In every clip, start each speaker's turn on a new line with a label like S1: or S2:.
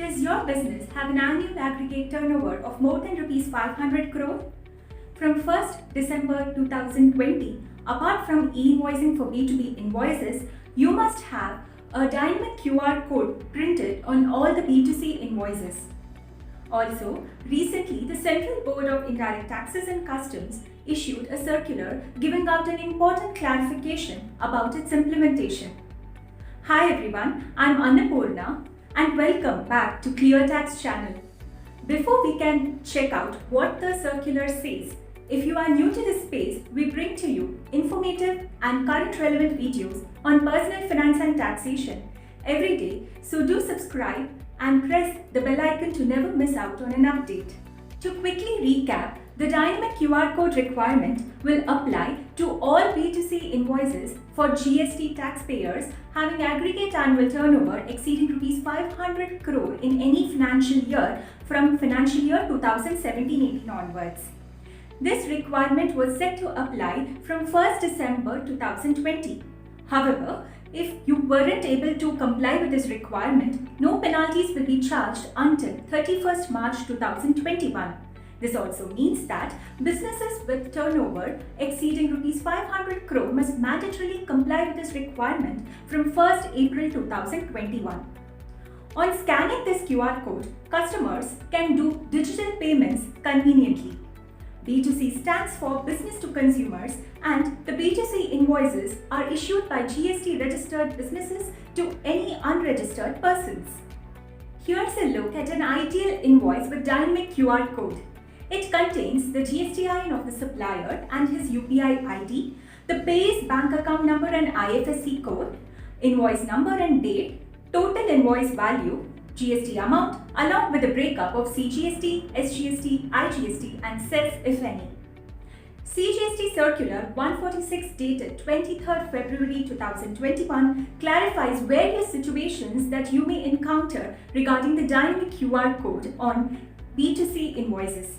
S1: Does your business have an annual aggregate turnover of more than rupees 500 crore? From 1st December 2020, apart from e-invoicing for B2B invoices, you must have a dynamic QR code printed on all the B2C invoices. Also, recently the Central Board of Indirect Taxes and Customs issued a circular giving out an important clarification about its implementation. Hi everyone, I'm Annapurna and welcome back to ClearTax channel. Before we can check out what the circular says, if you are new to this space, we bring to you informative and current relevant videos on personal finance and taxation every day, so do subscribe and press the bell icon to never miss out on an update. To quickly recap, the dynamic QR code requirement will apply to all B2C invoices for GST taxpayers having aggregate annual turnover exceeding rupees 500 crore in any financial year from financial year 2017-18 onwards. This requirement was set to apply from 1st December 2020. However, if you weren't able to comply with this requirement, no penalties will be charged until 31st March 2021. This also means that businesses with turnover exceeding rupees 500 crore must mandatorily comply with this requirement from 1st April 2021. On scanning this QR code, customers can do digital payments conveniently. B2C stands for business to consumers, and the B2C invoices are issued by GST registered businesses to any unregistered persons. Here's a look at an ideal invoice with dynamic QR code. It contains the GSTIN of the supplier and his UPI ID, the payer's bank account number and IFSC code, invoice number and date, total invoice value, GST amount, along with a breakup of CGST, SGST, IGST and cess if any. CGST Circular 146 dated 23rd February 2021 clarifies various situations that you may encounter regarding the dynamic QR code on B2C invoices.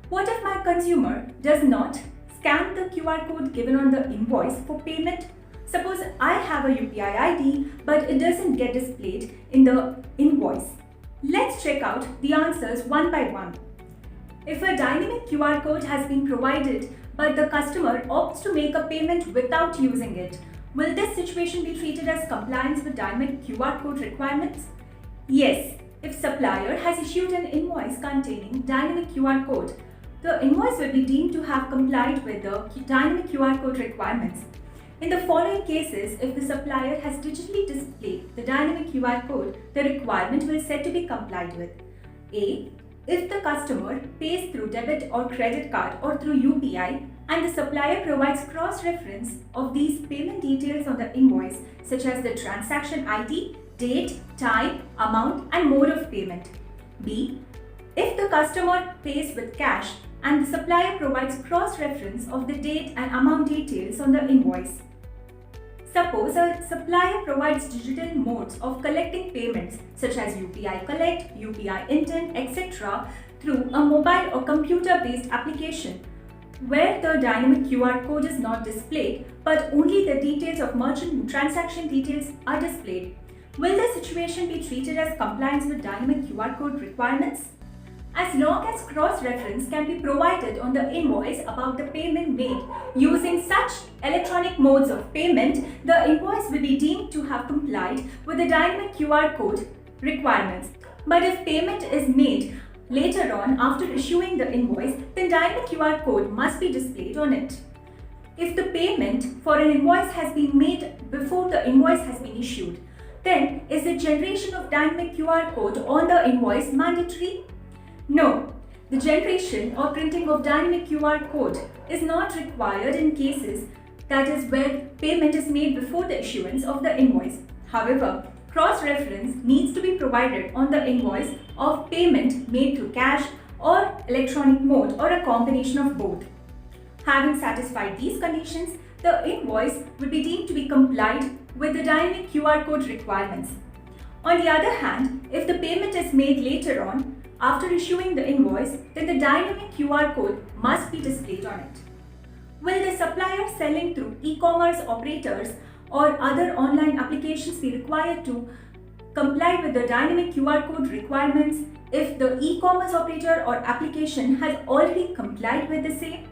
S1: What if my consumer does not scan the QR code given on the invoice for payment? Suppose I have a UPI ID, but it doesn't get displayed in the invoice. Let's check out the answers one by one. If a dynamic QR code has been provided, but the customer opts to make a payment without using it, will this situation be treated as compliance with dynamic QR code requirements? Yes, if supplier has issued an invoice containing dynamic QR code, the invoice will be deemed to have complied with the dynamic QR code requirements. In the following cases, if the supplier has digitally displayed the dynamic QR code, the requirement will said to be complied with. A. If the customer pays through debit or credit card or through UPI and the supplier provides cross-reference of these payment details on the invoice, such as the transaction ID, date, time, amount and mode of payment. B. If the customer pays with cash and the supplier provides cross-reference of the date and amount details on the invoice. Suppose a supplier provides digital modes of collecting payments such as UPI Collect, UPI Intent, etc. through a mobile or computer-based application where the dynamic QR code is not displayed but only the details of merchant transaction details are displayed. Will the situation be treated as compliance with dynamic QR code requirements? As long as cross-reference can be provided on the invoice about the payment made using such electronic modes of payment, the invoice will be deemed to have complied with the dynamic QR code requirements. But if payment is made later on after issuing the invoice, then dynamic QR code must be displayed on it. If the payment for an invoice has been made before the invoice has been issued, then is the generation of dynamic QR code on the invoice mandatory? No, the generation or printing of dynamic QR code is not required in cases that is where payment is made before the issuance of the invoice. However, cross-reference needs to be provided on the invoice of payment made through cash or electronic mode or a combination of both. Having satisfied these conditions, the invoice will be deemed to be complied with the dynamic QR code requirements. On the other hand, if the payment is made later on, after issuing the invoice, then the dynamic QR code must be displayed on it. Will the supplier selling through e-commerce operators or other online applications be required to comply with the dynamic QR code requirements if the e-commerce operator or application has already complied with the same.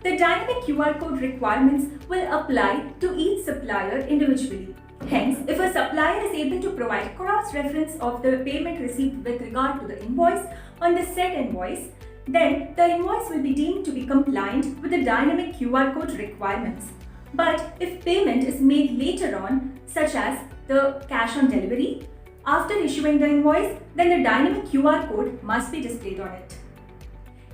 S1: The dynamic QR code requirements will apply to each supplier individually. Hence, if a supplier is able to provide cross-reference of the payment received with regard to the invoice on the said invoice, then the invoice will be deemed to be compliant with the dynamic QR code requirements. But if payment is made later on, such as the cash on delivery, after issuing the invoice, then the dynamic QR code must be displayed on it.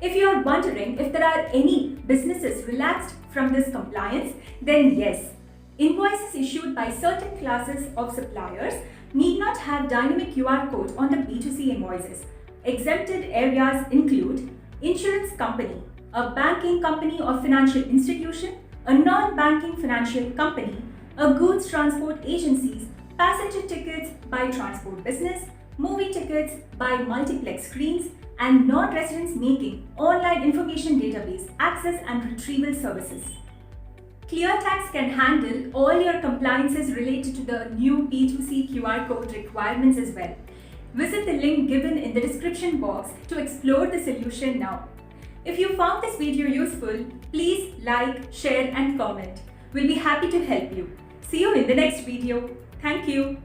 S1: If you are wondering if there are any businesses relaxed from this compliance, then yes, invoices issued by certain classes of suppliers need not have dynamic QR code on the B2C invoices. Exempted areas include insurance company, a banking company or financial institution, a non-banking financial company, a goods transport agencies, passenger tickets by transport business, movie tickets by multiplex screens, and non-residents making online information database access and retrieval services. ClearTax can handle all your compliances related to the new B2C QR code requirements as well. Visit the link given in the description box to explore the solution now. If you found this video useful, please like, share and comment. We'll be happy to help you. See you in the next video. Thank you.